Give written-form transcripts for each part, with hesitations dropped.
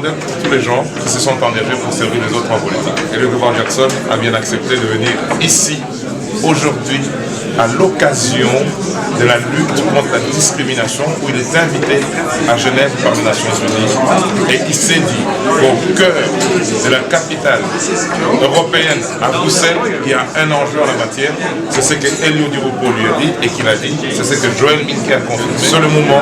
modèle pour tous les gens qui se sont engagés pour servir les autres en politique. Et le gouvernement Jackson a bien accepté de venir ici, aujourd'hui, à l'occasion de la lutte contre la discrimination, où il est invité à Genève par les Nations Unies. Et il s'est dit, au cœur de la capitale européenne, à Bruxelles, il y a un enjeu en la matière, c'est ce que Elio Di Rupo lui a dit et qu'il a dit, c'est ce que Joel Milquet a confirmé. C'est le moment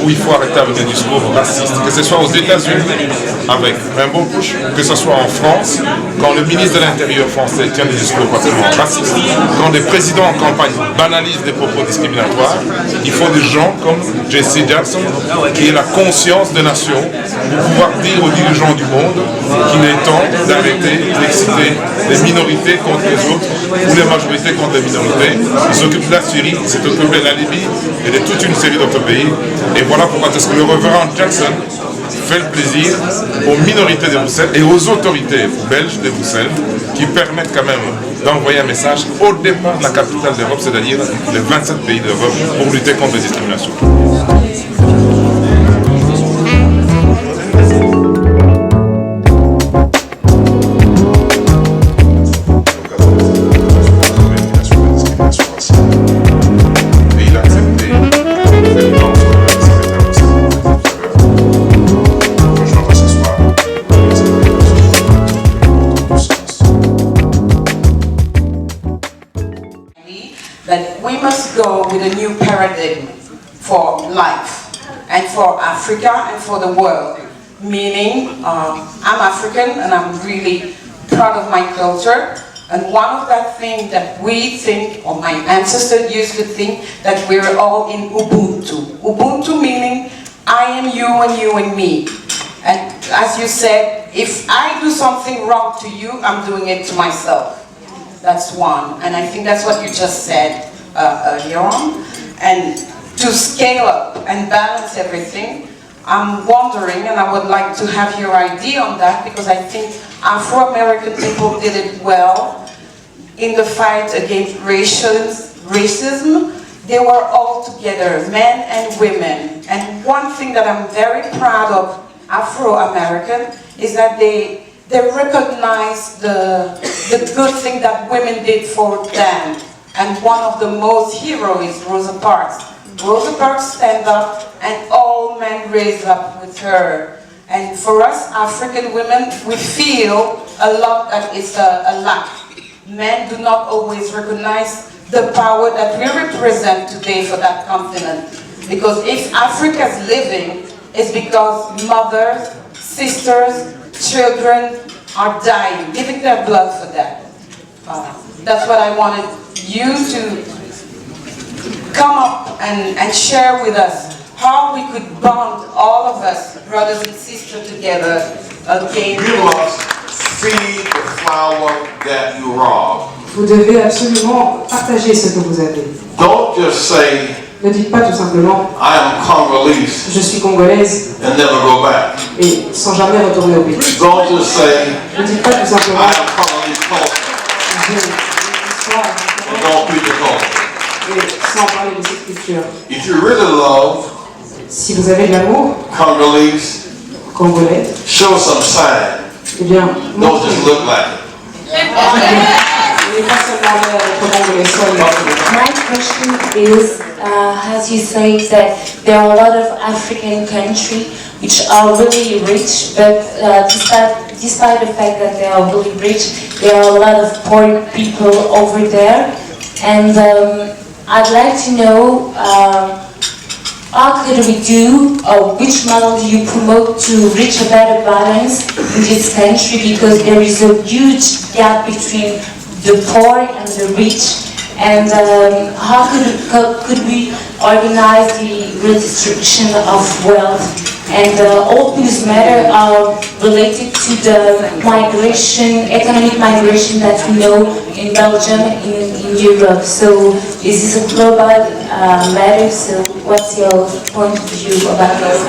où il faut arrêter avec les discours racistes, que ce soit aux États-Unis avec Rainbow Push, que ce soit en France, quand le ministre de l'Intérieur français tient des discours pratiquement racistes, quand des présidents en campagne banalisent des propos discriminatoires, il faut des gens comme Jesse Jackson qui aient la conscience de nation pour pouvoir dire aux dirigeants du monde qu'il est temps d'arrêter d'exciter les minorités contre les autres ou les majorités contre les minorités. Il s'occupe de la Syrie, il s'est occupé de la Libye et de toute une série d'autres pays. Et voilà pourquoi est-ce que le révérend Jackson fait le plaisir aux minorités de Bruxelles et aux autorités belges de Bruxelles qui permettent quand même d'envoyer un message au départ de la capitale d'Europe, c'est-à-dire les 27 pays d'Europe, pour lutter contre les discriminations. That we must go with a new paradigm for life and for Africa and for the world. Meaning, I'm African and I'm really proud of my culture. And one of that things that we think, or my ancestors used to think, that we're all in Ubuntu. Ubuntu meaning I am you and me. And as you said, if I do something wrong to you, I'm doing it to myself. That's one, and I think that's what you just said earlier on. And to scale up and balance everything, I'm wondering, and I would like to have your idea on that, because I think Afro-American people did it well in the fight against racism. They were all together, men and women. And one thing that I'm very proud of Afro-American is that they recognize the good thing that women did for them. And one of the most heroes is Rosa Parks. Rosa Parks stand up and all men raise up with her. And for us African women, we feel a lot that it's a lack. Men do not always recognize the power that we represent today for that continent. Because if Africa is living, it's because mothers, sisters, children are dying, giving their blood for that. That's what I wanted you to come up and share with us, how we could bond all of us, brothers and sisters, together again. You must feed the flower that you rob. Vous devez absolument partager ce que vous avez. Don't just say, ne dites pas tout simplement I am Congolese, je suis congolaise and never go back. et sans jamais retourner au pays. Don't just say, Ne dites pas tout simplement I am Congolese culture, j'ai une histoire and don't preach the culture. et sans parler de cette culture. If you really love Si vous avez de l'amour Congolese, congolais, show some sign. eh bien, Don't just look like it. Et pas seulement être congolais, soyez. My question is, as you say that there are a lot of African countries which are really rich, but despite the fact that they are really rich, there are a lot of poor people over there. And I'd like to know how could we do, or which model do you promote to reach a better balance in this country, because there is a huge gap between the poor and the rich, and how could we organize the redistribution of wealth? And all these matters are related to the migration, economic migration that we know in Belgium, in Europe. So this is a global matter, so what's your point of view about this?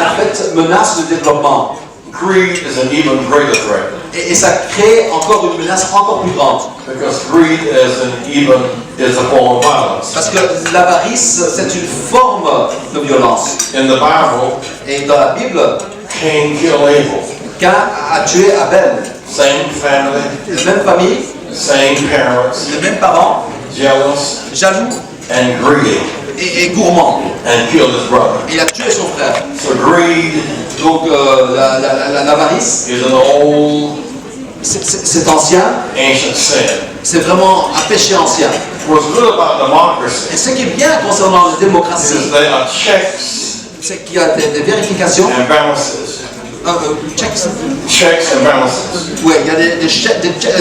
En fait, menace le développement. greed is an even greater threat. Et ça crée encore une menace encore plus grande. Because greed is a form of violence. Parce que l'avarice, c'est une forme de violence. In the Bible, Et dans la Bible, Cain killed Abel. Cain a tué Abel. Same family, La même famille, same parents, les mêmes parents, jealous jaloux and greedy, et gourmand. and killed his brother. Il a tué son frère. So greed Donc l'avarice, is an old, c'est ancien, ancient sin. c'est vraiment un péché ancien. What's good about democracy Et ce qui est bien concernant la démocratie, is there are checks c'est qu'il y a des vérifications. and balances. Checks. Checks and balances. Oui, il y a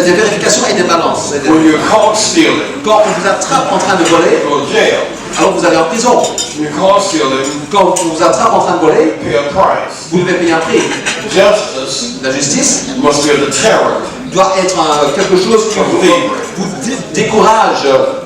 des vérifications et des balances. When you're caught stealing, Quand on vous attrape en train de voler, you go to jail. alors vous allez en prison. When you're caught stealing, Quand on vous attrape en train de voler, you pay a price. vous devez payer un prix. Justice La justice must be a deterrent. doit être quelque chose qui vous décourage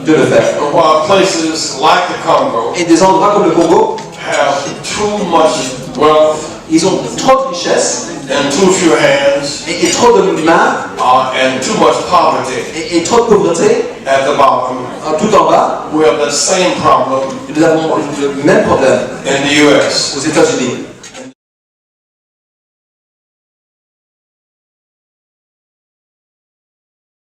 de le faire. But while places like the Congo Et des endroits comme le Congo, have too much wealth ils ont trop de richesses and too few hands et trop de mains and too much poverty et trop de pauvreté at the bottom, tout en bas, we have the same problem nous avons le même problème in the U.S. aux États-Unis.